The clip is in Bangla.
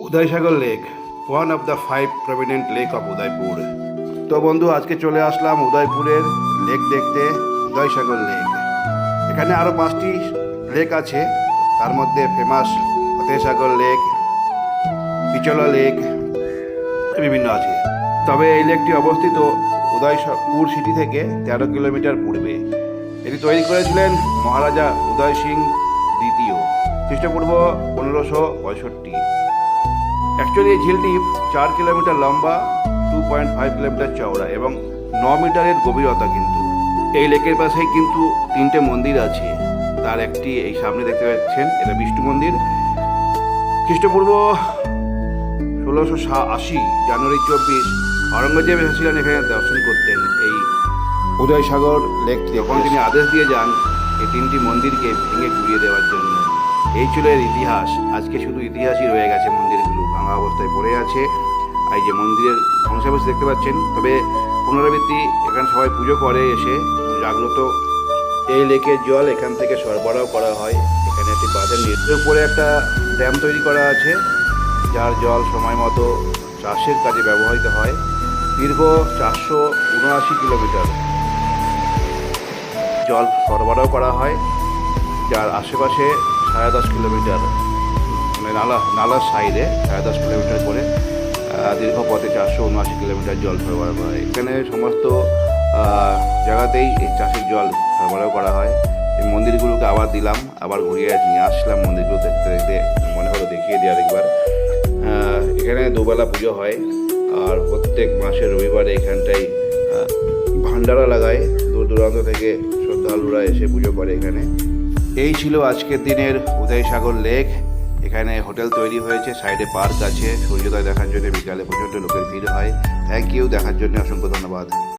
উদয়সাগর lake, one of the 5 prominent lake of Udaipur. তো বন্ধু, আজকে চলে আসলাম উদয়পুরের লেক দেখতে, উদয়সাগর লেক। এখানে আরও 5টি লেক আছে, তার মধ্যে ফেমাস ফতেসাগর লেক, পিচলা লেক বিভিন্ন আছে। তবে এই লেকটি অবস্থিত উদয়পুর সিটি থেকে 13 কিলোমিটার পূর্বে। এটি তৈরি করেছিলেন মহারাজা উদয় সিং দ্বিতীয়, খ্রিস্টপূর্ব 1565। অ্যাকচুয়ালি এই ঝিলটি 4 কিলোমিটার লম্বা, 2.5 কিলোমিটার চওড়া এবং 9 মিটারের গভীরতা। কিন্তু এই লেকের পাশেই কিন্তু 3টে মন্দির আছে। তার একটি এই সামনে দেখতে পাচ্ছেন, এটা বিষ্ণু মন্দির। খ্রিস্টপূর্ব 1680 জানুয়ারি 24 আওরঙ্গজেব এসেছিলেন এখানে দর্শন করতেন এই উদয়সাগর লেকটি। তখন তিনি আদেশ দিয়ে যান এই 3টি মন্দিরকে ভেঙে ঘুরিয়ে দেওয়ার জন্য। এই ছিল এর ইতিহাস। আজকে শুধু ইতিহাসই রয়ে গেছে, মন্দিরগুলো ভাঙা অবস্থায় পড়ে আছে। এই যে মন্দিরের ধ্বংসাবশেষ দেখতে পাচ্ছেন। তবে পুনরাবৃত্তি এখানে সবাই পুজো করে এসে জাগ্রত। এই লেকের জল এখান থেকে সরবরাহ করা হয়। এখানে একটি বাঁধের উপরে একটা ড্যাম তৈরি করা আছে, যার জল সময় মতো চাষের কাজে ব্যবহৃত হয়। দীর্ঘ 479 কিলোমিটার জল সরবরাহ করা হয়, যার আশেপাশে 10.5 কিলোমিটার, মানে নালার সাইডে 10.5 কিলোমিটার করে দীর্ঘ পথে 479 কিলোমিটার জল সরবরাহ করা হয়। এখানে সমস্ত জায়গাতেই এই চাষের জল সরবরাহ করা হয়। এই মন্দিরগুলোকে আবার দিলাম, আবার ঘুরিয়ে নিয়ে আসলাম। মন্দিরগুলো দেখতে দেখতে মনে হলো দেখিয়ে দেওয়ার একবার। এখানে দুবেলা পুজো হয়, আর প্রত্যেক মাসের রবিবারে এখানটায় ভান্ডারা লাগায়। দূর দূরান্ত থেকে শ্রদ্ধালুরা এসে পুজো করে এখানে। এই ছিল আজকের দিনের উদয়সাগর লেক। এখানে হোটেল তৈরি হয়েছে, সাইডে পার্ক আছে। সূর্যোদয় দেখার জন্য বিকালে প্রচণ্ড লোকের ভিড় হয়। থ্যাংক ইউ, দেখার জন্য অসংখ্য ধন্যবাদ।